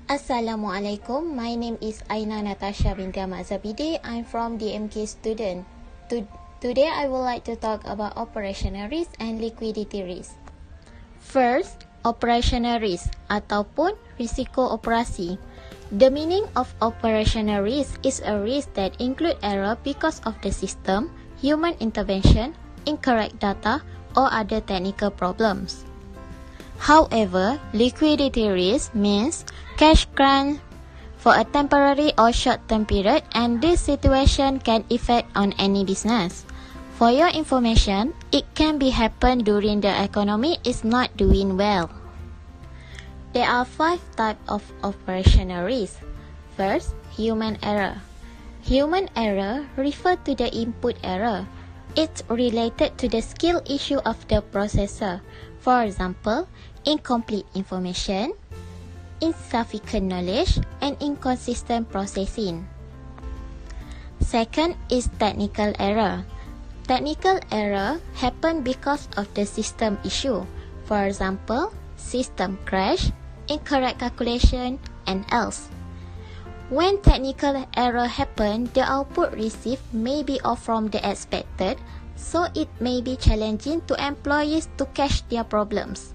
Assalamualaikum. My name is Aina Natasya Binti Ahmad Zabidi. I'm from DMK student. Today I would like to talk about operationaries and liquidity risk. First, operationaries ataupun risiko operasi. The meaning of operational risk is a risk that include error because of the system, human intervention, incorrect data, or other technical problems. However, liquidity risk means cash crunch for a temporary or short-term period, and this situation can affect on any business. For your information, it can be happen during the economy is not doing well. There are 5 types of operational risk. First, human error. Human error refers to the input error. It's related to the skill issue of the processor. For example, incomplete information, insufficient knowledge, and inconsistent processing. Second is technical error. Technical error happen because of the system issue. For example, system crash, incorrect calculation, and else. When technical error happen, the output received may be off from the expected, so it may be challenging to employees to catch their problems.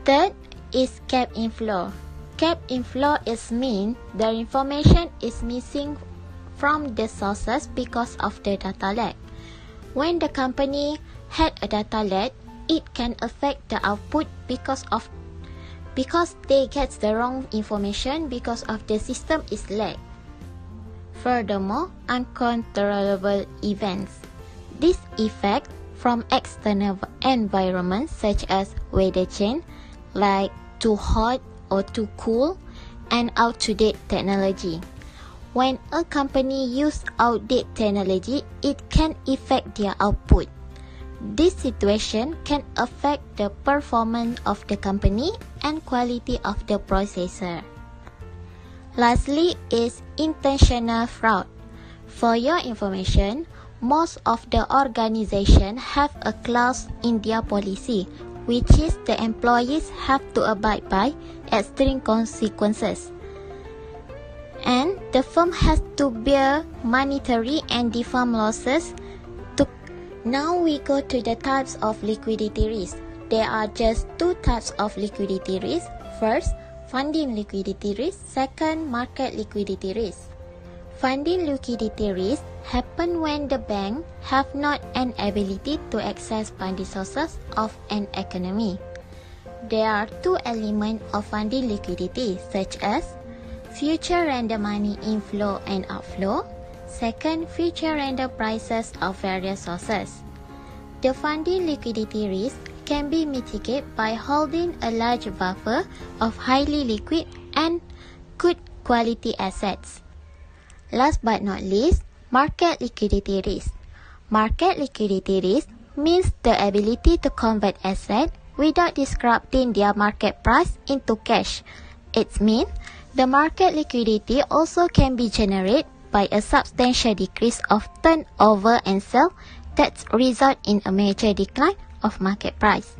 Third is cap inflow. Cap inflow is mean the information is missing from the sources because of the data lag. When the company had a data lag, it can affect the output because they get the wrong information because of the system is lag. Furthermore, uncontrollable events. This effect from external environments such as weather change, like too hot or too cool, and out-to-date technology. When a company uses outdated technology, it can affect their output. This situation can affect the performance of the company and quality of the processor. Lastly is intentional fraud. For your information, most of the organizations have a clause in their policy, which is the employees have to abide by extreme consequences, and the firm has to bear monetary and deferred losses. Now we go to the types of liquidity risk. There are just 2 types of liquidity risk. First, funding liquidity risk. Second, market liquidity risk. Funding liquidity risk happen when the bank have not an ability to access funding sources of an economy. There are 2 elements of funding liquidity, such as future random money inflow and outflow. Second, future random prices of various sources. The funding liquidity risk can be mitigated by holding a large buffer of highly liquid and good quality assets. Last but not least, market liquidity risk. Market liquidity risk means the ability to convert assets without disrupting their market price into cash. It means the market liquidity also can be generated by a substantial decrease of turnover and sale that result in a major decline of market price.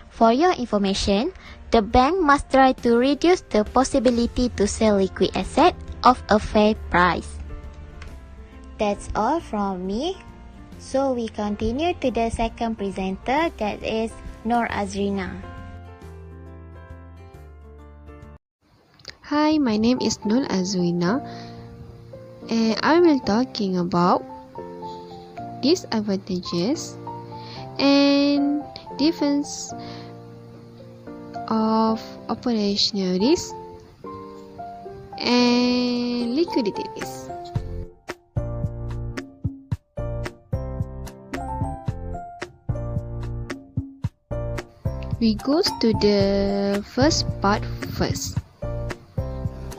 For your information, the bank must try to reduce the possibility to sell liquid asset of a fair price. That's all from me. So we continue to the second presenter, that is Nurazrina. Hi, my name is Nurazrina, and I will talking about disadvantages and difference of operational risk and liquidity risk. We go to the first part first,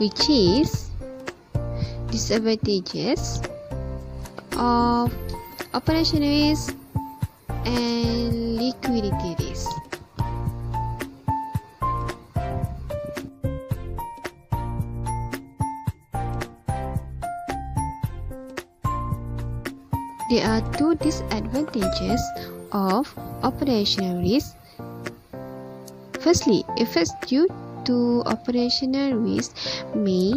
which is disadvantages of operationaries and liquidity risk. There are 2 disadvantages of operational risk. Firstly, it affects due to operational risk may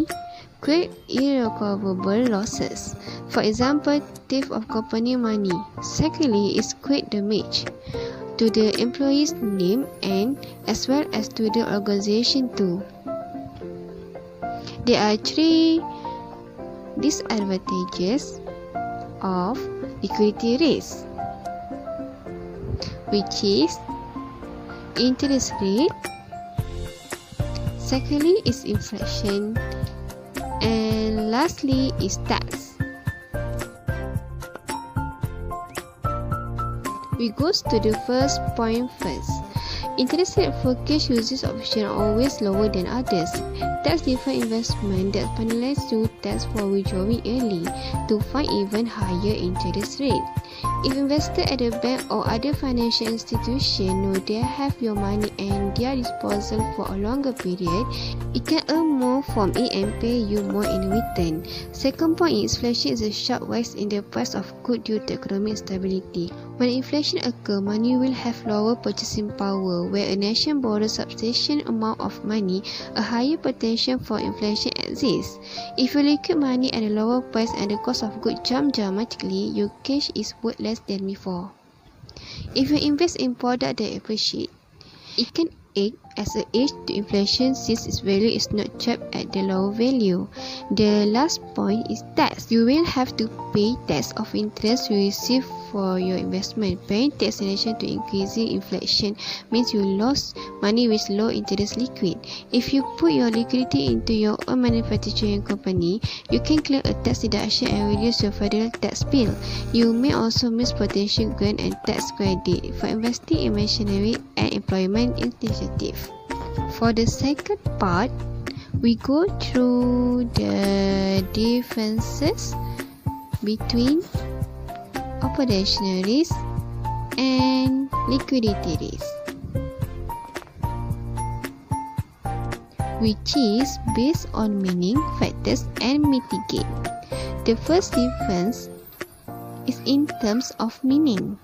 create irrecoverable losses. For example, theft of company money. Secondly, is create damage to the employee's name and as well as to the organization too. There are 3 disadvantages of liquidity risk, which is interest rate, secondly is inflation, and lastly is tax. We go to the first point first. Interest rate for cash usage options are always lower than others. Tax-deferred investment that penalize you tax for withdrawing early to find even higher interest rate. If investors at a bank or other financial institution know they have your money and their disposal for a longer period, it can earn more from it and pay you more in return. Second point is inflation is a sharp rise in the price of goods due to economic stability. When inflation occurs, money will have lower purchasing power. Where a nation borrows substantial amount of money, a higher potential for inflation exists. If you liquid money at a lower price and the cost of goods jump dramatically, your cash is worth less than before. If you invest in products that appreciate, it can act as an edge to inflation since its value is not trapped at the lower value. The last point is tax. You will have to pay tax of interest you receive for your investment. Paying tax in addition to increasing inflation means you lost money with low interest liquid. If you put your liquidity into your own manufacturing company, you can claim a tax deduction and reduce your federal tax bill. You may also miss potential grant and tax credit for investing in machinery and employment initiative. For the second part, we go through the differences between operationaries and liquidity risk, which is based on meaning, factors, and mitigate. The first difference is in terms of meaning.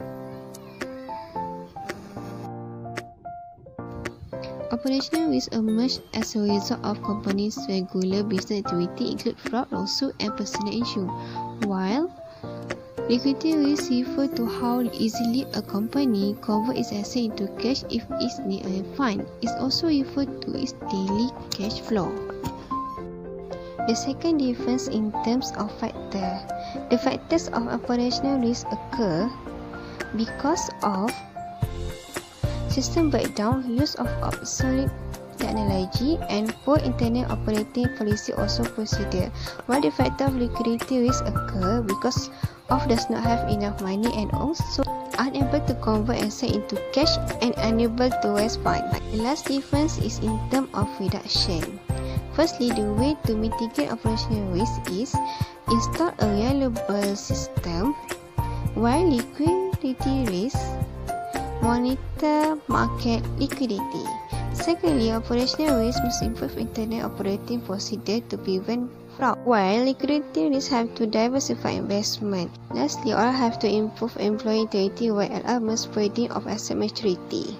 Operational risk emerge as a result of companies' regular business activity, include fraud, lawsuit, and personal issue, while liquidity risk refer to how easily a company convert its asset into cash if it needs a fund. It also referred to its daily cash flow. The second difference in terms of factor. The factors of operational risk occur because of system breakdown, use of obsolete technology, and poor internal operating policy also procedure, while the factor of liquidity risk occur because of does not have enough money and also unable to convert asset into cash and unable to raise funds. The last difference is in terms of reduction. Firstly, the way to mitigate operational risk is install a reliable system, while liquidity risk monitor market liquidity. Secondly, operational risk must improve internal operating procedure to prevent fraud, while liquidity risk have to diversify investment. Lastly, all have to improve employee activity while allow spreading of asset maturity.